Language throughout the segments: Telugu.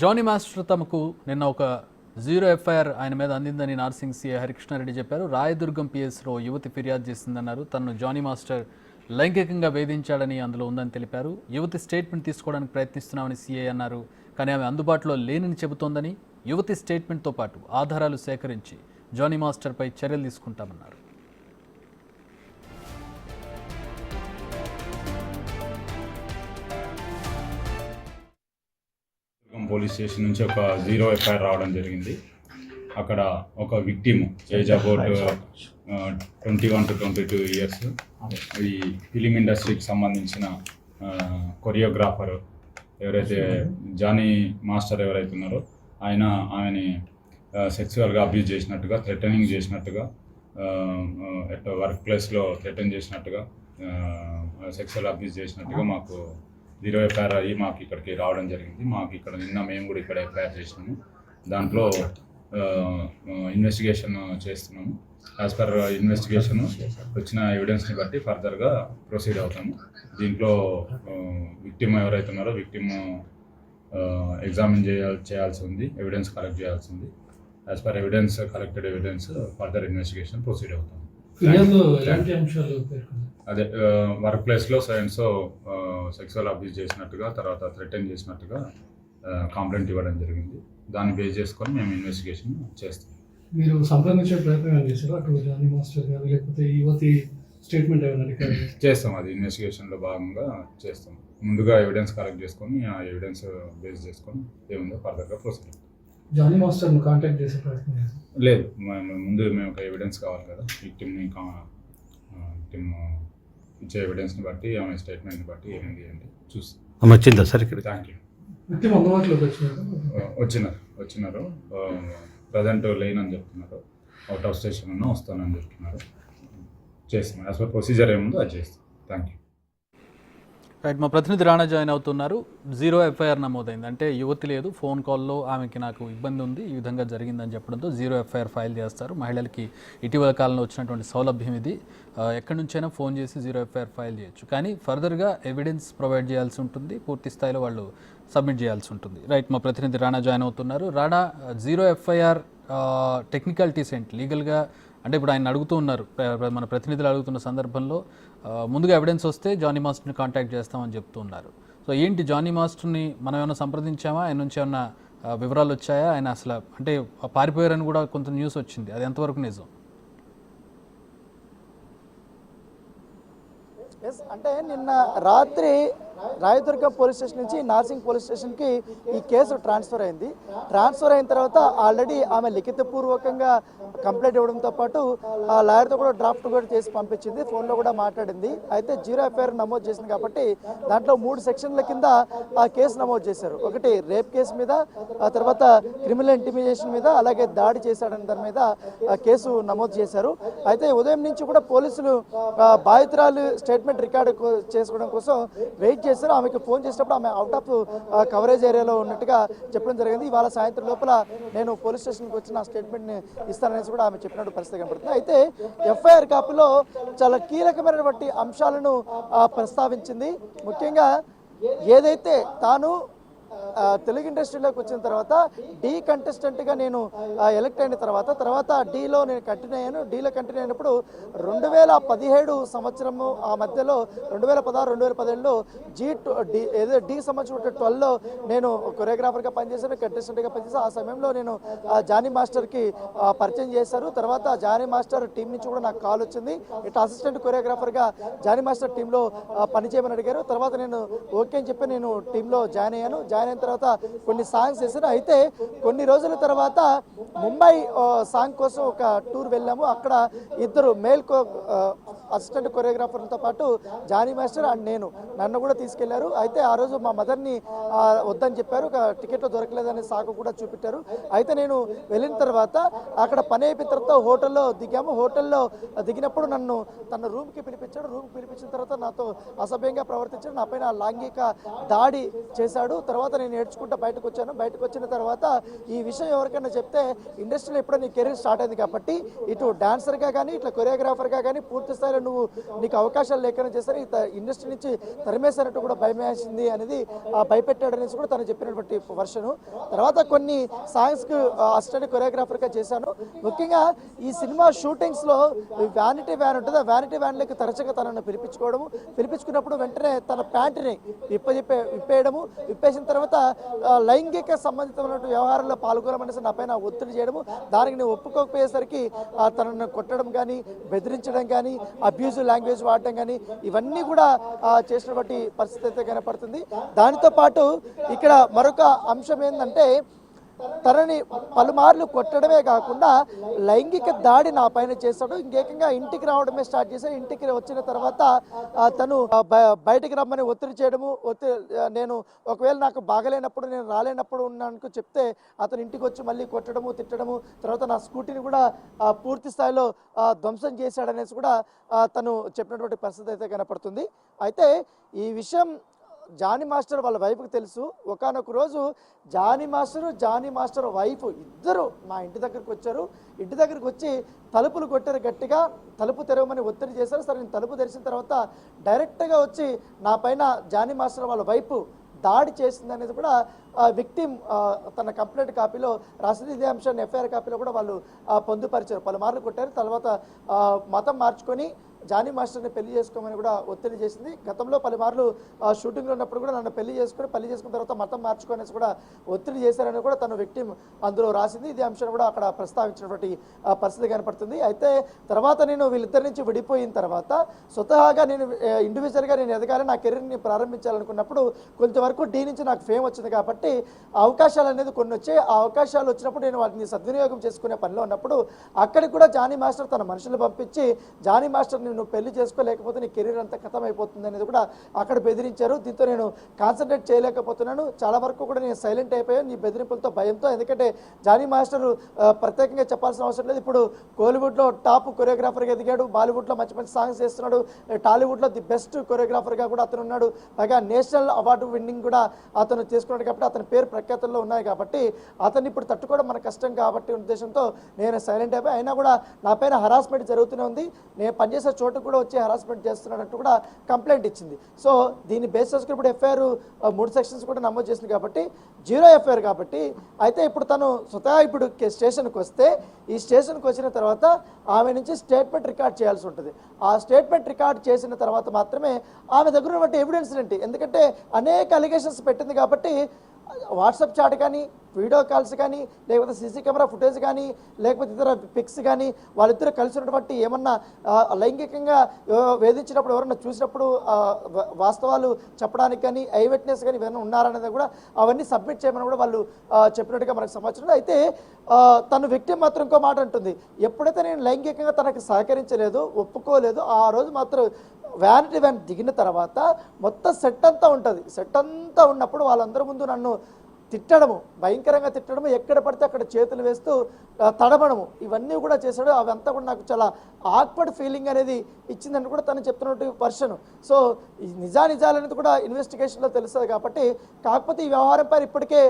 జానీ మాస్టర్ తమకు నిన్న ఒక జీరో ఎఫ్ఐఆర్ ఆయన మీద అందిందని నార్సింగ్ సీఐ హరికృష్ణారెడ్డి చెప్పారు. రాయదుర్గం పిఎస్లో యువతి ఫిర్యాదు చేసిందన్నారు. తనను జానీ మాస్టర్ లైంగికంగా వేధించాడని అందులో ఉందని తెలిపారు. యువతి స్టేట్మెంట్ తీసుకోవడానికి ప్రయత్నిస్తున్నామని సీఐ అన్నారు. కానీ ఆమె అందుబాటులో లేనని చెబుతోందని, యువతి స్టేట్మెంట్తో పాటు ఆధారాలు సేకరించి జానీ మాస్టర్పై చర్యలు తీసుకుంటామన్నారు. పోలీస్ స్టేషన్ నుంచి ఒక జీరో ఎఫ్ఐఆర్ రావడం జరిగింది. అక్కడ ఒక victim age about 21 to 22 years, ఈ ఫిలిం ఇండస్ట్రీకి సంబంధించిన కొరియోగ్రాఫర్ ఎవరైతే జానీ మాస్టర్ ఎవరైతే ఉన్నారో ఆమెని సెక్సువల్గా అబ్యూజ్ చేసినట్టుగా, థ్రెటనింగ్ చేసినట్టుగా, వర్క్ ప్లేస్లో థ్రెటన్ చేసినట్టుగా, సెక్సువల్ అబ్యూజ్ చేసినట్టుగా మాకు జీరో ఎఫ్ఐఆర్ అయ్యి మాకు ఇక్కడికి రావడం జరిగింది. మాకు ఇక్కడ నిన్న మేము కూడా ఇక్కడ ఎఫ్ఐఆర్ చేసినాము. దాంట్లో ఇన్వెస్టిగేషన్ చేస్తున్నాము. యాజ్ పర్ ఇన్వెస్టిగేషన్ వచ్చిన ఎవిడెన్స్ని బట్టి ఫర్దర్గా ప్రొసీడ్ అవుతాము. దీంట్లో విక్టిమ్ ఎవరైతే ఉన్నారో విక్టిమ్ ఎగ్జామిన్ చేయాల్సి ఉంది, ఎవిడెన్స్ కలెక్ట్ చేయాల్సి ఉంది. As per evidence collected evidence further investigation proceed అవుతాము. అదే వర్క్ ప్లేస్లో సో సెక్సువల్ అబ్యూజ్ చేసినట్టుగా, తర్వాత థ్రెటన్ చేసినట్టుగా కంప్లైంట్ ఇవ్వడం జరిగింది. దాన్ని బేస్ చేసుకొని మేము ఇన్వెస్టిగేషన్ చేస్తాం. మీరు సంప్రదించే ప్రయత్నం చేశారు అటు జానీ మాస్టర్ గారు, లేకపోతే యువతి స్టేట్మెంట్ ఏమైనా చేస్తాం? అది ఇన్వెస్టిగేషన్లో భాగంగా చేస్తాం. ముందుగా ఎవిడెన్స్ కలెక్ట్ చేసుకొని ఆ ఎవిడెన్స్ బేస్ చేసుకొని ఏముందో ఫర్దర్గా ప్రొసీడ్. జానీ మాస్టర్ను కాంటాక్ట్ చేసే ప్రయత్నం లేదు. ముందు మేము ఒక ఎవిడెన్స్ కావాలి కదా, విక్టిమ్ ఇచ్చే ఎవిడెన్స్ని బట్టి, ఆమె స్టేట్మెంట్ని బట్టి ఏమైంది అంటే చూస్తాం. వచ్చిందా సార్ ఇక్కడ? Thank you. విక్టిమ్ అందుబాటులోకి వచ్చినారు. ప్రజెంట్ లేనని చెప్తున్నారు. అవుట్ ఆఫ్ స్టేషన్ వస్తానని చెప్తున్నారు. చేస్తున్నాం. యాజ్ పర్ ప్రొసీజర్ ఏముందో అది చేస్తాం. Thank you. రైట్, మా ప్రతినిధి రాణా జాయిన్ అవుతున్నారు. జీరో ఎఫ్ఐఆర్ నమోదైంది అంటే యువతి లేదు, ఫోన్ కాల్లో ఆమెకి నాకు ఇబ్బంది ఉంది, ఈ విధంగా జరిగిందని చెప్పడంతో జీరో ఎఫ్ఐఆర్ ఫైల్ చేస్తారు. మహిళలకి ఇటీవల కాలంలో వచ్చినటువంటి సౌలభ్యం ఇది. ఎక్కడి నుంచైనా ఫోన్ చేసి జీరో ఎఫ్ఐఆర్ ఫైల్ చేయొచ్చు. కానీ ఫర్దర్గా ఎవిడెన్స్ ప్రొవైడ్ చేయాల్సి ఉంటుంది, పూర్తి స్థాయిలో వాళ్ళు సబ్మిట్ చేయాల్సి ఉంటుంది. రైట్, మా ప్రతినిధి రాణా జాయిన్ అవుతున్నారు. రాణా, జీరో ఎఫ్ఐఆర్ టెక్నికాలిటీస్ ఏంటి లీగల్గా? అంటే ఇప్పుడు ఆయన అడుగుతూ ఉన్నారు, మన ప్రతినిధులు అడుగుతున్న సందర్భంలో ముందుగా ఎవిడెన్స్ వస్తే జానీ మాస్టర్ని కాంటాక్ట్ చేస్తామని చెప్తూ ఉన్నారు. సో ఏంటి, జానీ మాస్టర్ని మనం ఏమైనా సంప్రదించామా? ఆయన నుంచి ఏమైనా వివరాలు వచ్చాయా? ఆయన అసలు అంటే పారిపోయారని కూడా కొంత న్యూస్ వచ్చింది, అది ఎంతవరకు నిజం? అంటే నిన్న రాత్రి రాయదుర్గం పోలీస్ స్టేషన్ నుంచి నార్సింగ్ పోలీస్ స్టేషన్కి ఈ కేసు ట్రాన్స్ఫర్ అయింది. ట్రాన్స్ఫర్ అయిన తర్వాత ఆల్రెడీ ఆమె లిఖితపూర్వకంగా కంప్లైంట్ ఇవ్వడంతో పాటు ఆ లాయర్తో కూడా డ్రాఫ్ట్ కూడా చేసి పంపించింది, ఫోన్లో కూడా మాట్లాడింది. అయితే జీరో ఎఫ్ఐఆర్ నమోదు చేసింది కాబట్టి దాంట్లో 3 సెక్షన్ల కింద ఆ కేసు నమోదు చేశారు. ఒకటి రేప్ కేసు మీద, ఆ తర్వాత క్రిమినల్ ఇంటిమిడేషన్ మీద, అలాగే దాడి చేశాడని దాని మీద కేసు నమోదు చేశారు. అయితే ఉదయం నుంచి కూడా పోలీసులు బాధితురాలు స్టేట్మెంట్ రికార్డు చేసుకోవడం కోసం వెయిట్ చేశారు. ఆమెకు ఫోన్ చేసినప్పుడు ఆమె అవుట్ ఆఫ్ కవరేజ్ ఏరియాలో ఉన్నట్టుగా చెప్పడం జరిగింది. ఇవాళ సాయంత్రం లోపల నేను పోలీస్ స్టేషన్కి వచ్చి నా స్టేట్మెంట్ని ఇస్తాననేసి కూడా ఆమె చెప్పినట్టు పరిస్థితి కనబడుతుంది. అయితే ఎఫ్ఐఆర్ కాపీలో చాలా కీలకమైనటువంటి అంశాలను ప్రస్తావించింది. ముఖ్యంగా ఏదైతే తాను తెలుగు ఇండస్ట్రీలోకి వచ్చిన తర్వాత డి కంటెస్టెంట్గా నేను ఎలక్ట్ అయిన తర్వాత డీలో నేను కంటిన్యూ అయ్యాను. డీలో కంటిన్యూ అయినప్పుడు 2017 సంవత్సరము ఆ మధ్యలో 2016, 2017లో ఏదో డి సంవత్సరం 12లో నేను కొరియోగ్రాఫర్గా పనిచేశాను, కంటెస్టెంట్గా పనిచేశాను. ఆ సమయంలో నేను జానీ మాస్టర్కి పరిచయం చేశారు. తర్వాత జానీ మాస్టర్ టీం నుంచి కూడా నాకు కాల్ వచ్చింది, ఇట్లా అసిస్టెంట్ కొరియోగ్రాఫర్గా జానీ మాస్టర్ టీంలో పనిచేయమని అడిగారు. తర్వాత నేను ఓకే అని చెప్పి నేను టీంలో జాయిన్ అయ్యాను. జాయిన్ అయిన తర్వాత కొన్ని సాంగ్స్ చేశాను. అయితే కొన్ని రోజుల తర్వాత ముంబై సాంగ్ కోసం ఒక టూర్ వెళ్ళాము. అక్కడ ఇద్దరు మేల్ అసిస్టెంట్ కొరియోగ్రాఫర్తో పాటు జానీ మాస్టర్ అండ్ నన్ను కూడా తీసుకెళ్లారు. అయితే ఆ రోజు మా మదర్ని వద్దని చెప్పారు, టికెట్లు దొరకలేదని సాకు కూడా చూపెట్టారు. అయితే నేను వెళ్ళిన తర్వాత అక్కడ పని అయిపోయిన తర్వాత హోటల్లో దిగాము. హోటల్లో దిగినప్పుడు నన్ను తన రూమ్కి పిలిపించాడు. రూమ్కి పిలిపించిన తర్వాత నాతో అసభ్యంగా ప్రవర్తించాడు, నా పైన లైంగిక దాడి చేశాడు. తర్వాత నేను ఏడ్చుకుంటూ బయటకు వచ్చాను. బయటకు వచ్చిన తర్వాత ఈ విషయం ఎవరికైనా చెప్తే ఇండస్ట్రీలో ఎప్పుడో నీ కెరీర్ స్టార్ట్ అయింది కాబట్టి ఇటు డాన్సర్గా కానీ ఇట్లా కొరియోగ్రాఫర్గా కానీ పూర్తి స్థాయిలో నీకు అవకాశాలు లేకుండా చేస్తారు, ఇండస్ట్రీ నుంచి తరిమేసినట్టు కూడా భయమేసింది అనేది భయపెట్టాడు అనేసి కూడా తను చెప్పినటువంటి వర్షను. తర్వాత కొన్ని సాంగ్స్కి అసిస్టెంట్ కొరియోగ్రాఫర్గా చేశాను. ముఖ్యంగా ఈ సినిమా షూటింగ్స్లో వ్యానిటీ వ్యాన్ ఉంటుంది, ఆ వ్యానిటీ వ్యాన్లకు తరచుగా తనను పిలిపించుకున్నప్పుడు వెంటనే తన ప్యాంటుని విప్పేయడము, విప్పేసిన తర్వాత లైంగిక సంబంధితమైన వ్యవహారంలో పాల్గొనమనేసి నా పైన ఒత్తిడి చేయడము, దానికి నేను ఒప్పుకోకపోయేసరికి తనను కొట్టడం కానీ, బెదిరించడం కానీ, అబ్యూజివ్ లాంగ్వేజ్ వాడటం కానీ ఇవన్నీ కూడా చేసినటువంటి పరిస్థితి అయితే కనపడుతుంది. దానితో పాటు ఇక్కడ మరొక అంశం ఏంటంటే తనని పలుమార్లు కొట్టడమే కాకుండా లైంగిక దాడి నా పైన చేశాడు. ఇంకేకంగా ఇంటికి రావడమే స్టార్ట్ చేశాడు. ఇంటికి వచ్చిన తర్వాత తను బయటికి రమ్మని ఒత్తిడి చేయడము, నేను ఒకవేళ నాకు బాగలేనప్పుడు, నేను రాలేనప్పుడు ఉన్నాను చెప్తే అతను ఇంటికి వచ్చి మళ్ళీ కొట్టడము, తిట్టడము, తర్వాత నా స్కూటీని కూడా పూర్తి స్థాయిలో ధ్వంసం చేశాడనేసి కూడా తను చెప్పినటువంటి పరిస్థితి అయితే కనపడుతుంది. అయితే ఈ విషయం జానీ మాస్టర్ వాళ్ళ వైఫ్కి తెలుసు. ఒకానొక రోజు జానీ మాస్టర్ వైఫ్ ఇద్దరు మా ఇంటి దగ్గరికి వచ్చారు. ఇంటి దగ్గరికి వచ్చి తలుపులు కొట్టారు, గట్టిగా తలుపు తెరవమని ఒత్తిడి చేశారు. సరే నేను తలుపు తెరిచిన తర్వాత డైరెక్ట్గా వచ్చి నా పైన జానీ మాస్టర్ వాళ్ళ వైఫ్ దాడి చేసింది అనేది కూడా విక్టిమ్ తన కంప్లైంట్ కాపీలో రాసింది. ఇదే అంశాన్ని ఎఫ్ఐఆర్ కాపీలో కూడా వాళ్ళు పొందుపరిచారు. పలుమార్లు కొట్టారు. తర్వాత మతం మార్చుకొని జానీ మాస్టర్ని పెళ్లి చేసుకోమని కూడా ఒత్తిడి చేసింది. గతంలో పలుమార్లు షూటింగ్లో ఉన్నప్పుడు కూడా నన్ను పెళ్లి చేసుకున్న తర్వాత మతం మార్చుకునేసి కూడా ఒత్తిడి చేశారని కూడా తను విక్టిమ్ అందులో రాసింది. ఇదే అంశాన్ని కూడా అక్కడ ప్రస్తావించినటువంటి పరిస్థితి కనపడుతుంది. అయితే తర్వాత నేను వీళ్ళిద్దరి నుంచి విడిపోయిన తర్వాత స్వతహాగా నేను ఇండివిజువల్గా నేను ఎదగాలి, నా కెరీర్ని ప్రారంభించాలనుకున్నప్పుడు కొంతవరకు డీ నుంచి నాకు ఫేమ్ వచ్చింది కాబట్టి అవకాశాలు అనేది కొన్ని వచ్చాయి. ఆ అవకాశాలు వచ్చినప్పుడు నేను వాటిని సద్వినియోగం చేసుకునే పనిలో ఉన్నప్పుడు అక్కడికి కూడా జానీ మాస్టర్ తన మనుషులు పంపించి జానీ మాస్టర్ నువ్వు పెళ్లి చేసుకోలేకపోతే నీ కెరీర్ అంతా ఖతం అయిపోతుంది అనేది కూడా అక్కడ బెదిరించారు. దీంతో నేను కాన్సన్ట్రేట్ చేయలేకపోతున్నాను. చాలా వరకు కూడా నేను సైలెంట్ అయిపోయాను నీ బెదిరింపులతో, భయంతో. ఎందుకంటే జానీ మాస్టర్ ప్రత్యేకంగా చెప్పాల్సిన అవసరం లేదు. ఇప్పుడు కోలీవుడ్లో టాప్ కొరియోగ్రాఫర్గా ఎదిగాడు, బాలీవుడ్లో మంచి మంచి సాంగ్స్ చేస్తున్నాడు, టాలీవుడ్లో ది బెస్ట్ కొరియోగ్రాఫర్గా కూడా అతను ఉన్నాడు. పైగా నేషనల్ అవార్డు విన్నింగ్ కూడా అతను చేసుకున్నాడు కాబట్టి అతని పేరు ప్రఖ్యాతుల్లో ఉన్నాయి కాబట్టి అతన్ని ఇప్పుడు తట్టుకోవడం మన కష్టం కాబట్టి ఉద్దేశంతో నేను సైలెంట్ అయిపోయి, అయినా కూడా నా పైన హరాస్మెంట్ జరుగుతూనే ఉంది. నేను పనిచేసే చోటు కూడా వచ్చి హరాస్మెంట్ చేస్తున్నాడంటూ కూడా కంప్లైంట్ ఇచ్చింది. సో దీన్ని బేస్ చేసుకుని ఇప్పుడు ఎఫ్ఐఆర్ 3 సెక్షన్స్ కూడా నమోదు చేసింది కాబట్టి 0 ఎఫ్ఐఆర్ కాబట్టి. అయితే ఇప్పుడు తను స్వతహా ఇప్పుడు స్టేషన్కి వస్తే ఈ స్టేషన్కి వచ్చిన తర్వాత ఆమె నుంచి స్టేట్మెంట్ రికార్డ్ చేయాల్సి ఉంటుంది. ఆ స్టేట్మెంట్ రికార్డ్ చేసిన తర్వాత మాత్రమే ఆమె దగ్గర ఉన్నటువంటి ఎవిడెన్స్ ఏంటి, ఎందుకంటే అనేక అలిగేషన్స్ పెట్టింది కాబట్టి వాట్సాప్ చాట్ కానీ, వీడియో కాల్స్ కానీ, లేకపోతే సీసీ కెమెరా ఫుటేజ్ కానీ, లేకపోతే ఇతర పిక్స్ కానీ, వాళ్ళిద్దరూ కలిసి ఉన్నటువంటి ఏమన్నా లైంగికంగా వేధించినప్పుడు ఎవరన్నా చూసినప్పుడు వాస్తవాలు చెప్పడానికి కానీ, ఐ విట్నెస్ కానీ ఇవన్నీ ఉన్నారనేది కూడా అవన్నీ సబ్మిట్ చేయమని కూడా వాళ్ళు చెప్పినట్టుగా మనకు సమాచారం. అయితే తను విక్టిమ్ మాత్రం ఇంకో మాట అంటుంది, ఎప్పుడైతే నేను లైంగికంగా తనకు సహకరించలేదు, ఒప్పుకోలేదు, ఆ రోజు మాత్రం వ్యానిటీ వ్యాన్ దిగిన తర్వాత మొత్తం సెట్ అంతా ఉంటుంది. సెట్ అంతా ఉన్నప్పుడు వాళ్ళందరి ముందు నన్ను తిట్టడము, భయంకరంగా తిట్టడము, ఎక్కడ పడితే అక్కడ చేతులు వేస్తూ తడబడము, ఇవన్నీ కూడా చేశాడు. అవంతా కూడా నాకు చాలా ఆక్వర్డ్ ఫీలింగ్ అనేది ఇచ్చిందని కూడా తను చెప్తున్నట్టు వర్షన్. సో ఈ నిజానిజాలనేది కూడా ఇన్వెస్టిగేషన్లో తెలుస్తుంది కాబట్టి. కాకపోతే ఈ వ్యవహారం పైన ఇప్పటికే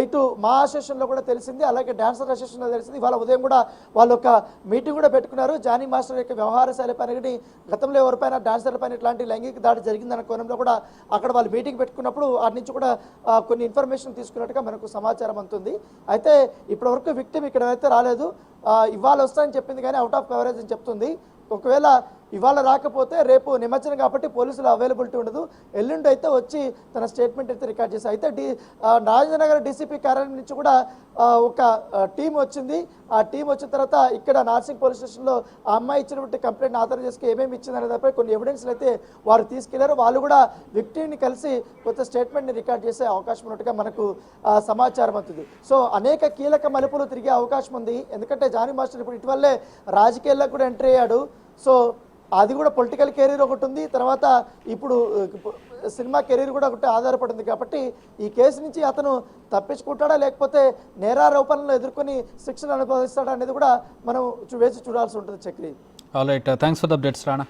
ఇటు మా అసోసియేషన్లో కూడా తెలిసింది, అలాగే డాన్సర్ అసోసియేషన్లో తెలిసింది. ఇవాళ ఉదయం కూడా వాళ్ళు ఒక మీటింగ్ కూడా పెట్టుకున్నారు. జానీ మాస్టర్ యొక్క వ్యవహార శైలి పైన కానీ, గతంలో ఎవరిపైన డాన్సర్ల పైన ఇట్లాంటి లైంగిక దాడి జరిగిందన్న కోణంలో కూడా అక్కడ వాళ్ళు మీటింగ్ పెట్టుకున్నప్పుడు వాటి నుంచి కూడా కొన్ని ఇన్ఫర్మేషన్ తీసుకున్నట్టుగా మనకు సమాచారం అందుతుంది. అయితే ఇప్పటివరకు విక్టిమ్ ఇక్కడ అయితే రాలేదు. ఇవాళ వస్తాయని చెప్పింది కానీ అవుట్ ఆఫ్ కవరేజ్ అని చెప్తుంది. ఒకవేళ ఇవాళ రాకపోతే రేపు నిమజ్జనం కాబట్టి పోలీసులు అవైలబిలిటీ ఉండదు. ఎల్లుండి అయితే వచ్చి తన స్టేట్మెంట్ అయితే రికార్డ్ చేశారు. అయితే రాజేంద్రనగర్ డీసీపీ కార్యాలయం నుంచి కూడా ఒక టీం వచ్చింది. ఆ టీం వచ్చిన తర్వాత ఇక్కడ నార్సింగ్ పోలీస్ స్టేషన్లో ఆ అమ్మాయి ఇచ్చినటువంటి కంప్లైంట్ ఆధారం చేసుకుని ఏమేమి ఇచ్చింది అనే దానిపై కొన్ని ఎవిడెన్స్లు అయితే వారు తీసుకెళ్లారు. వాళ్ళు కూడా విక్టిమ్ని కలిసి కొత్త స్టేట్మెంట్ని రికార్డ్ చేసే అవకాశం ఉన్నట్టుగా మనకు సమాచారం అవుతుంది. సో అనేక కీలక మలుపులు తిరిగే అవకాశం ఉంది. ఎందుకంటే జానీ మాస్టర్ ఇప్పుడు ఇటీవలే రాజకీయాల్లో కూడా ఎంట్రీ అయ్యాడు. సో అది కూడా పొలిటికల్ కెరీర్ ఒకటి ఉంది, తర్వాత ఇప్పుడు సినిమా కెరీర్ కూడా ఒకటి ఆధారపడింది కాబట్టి ఈ కేసు నుంచి అతను తప్పించుకుంటాడా లేకపోతే నేరారోపణలు ఎదుర్కొని శిక్షణ అనుభవిస్తాడా అనేది కూడా మనం వేచి చూడాల్సి ఉంటుంది. Chakri, all right, thanks for the updates Rana.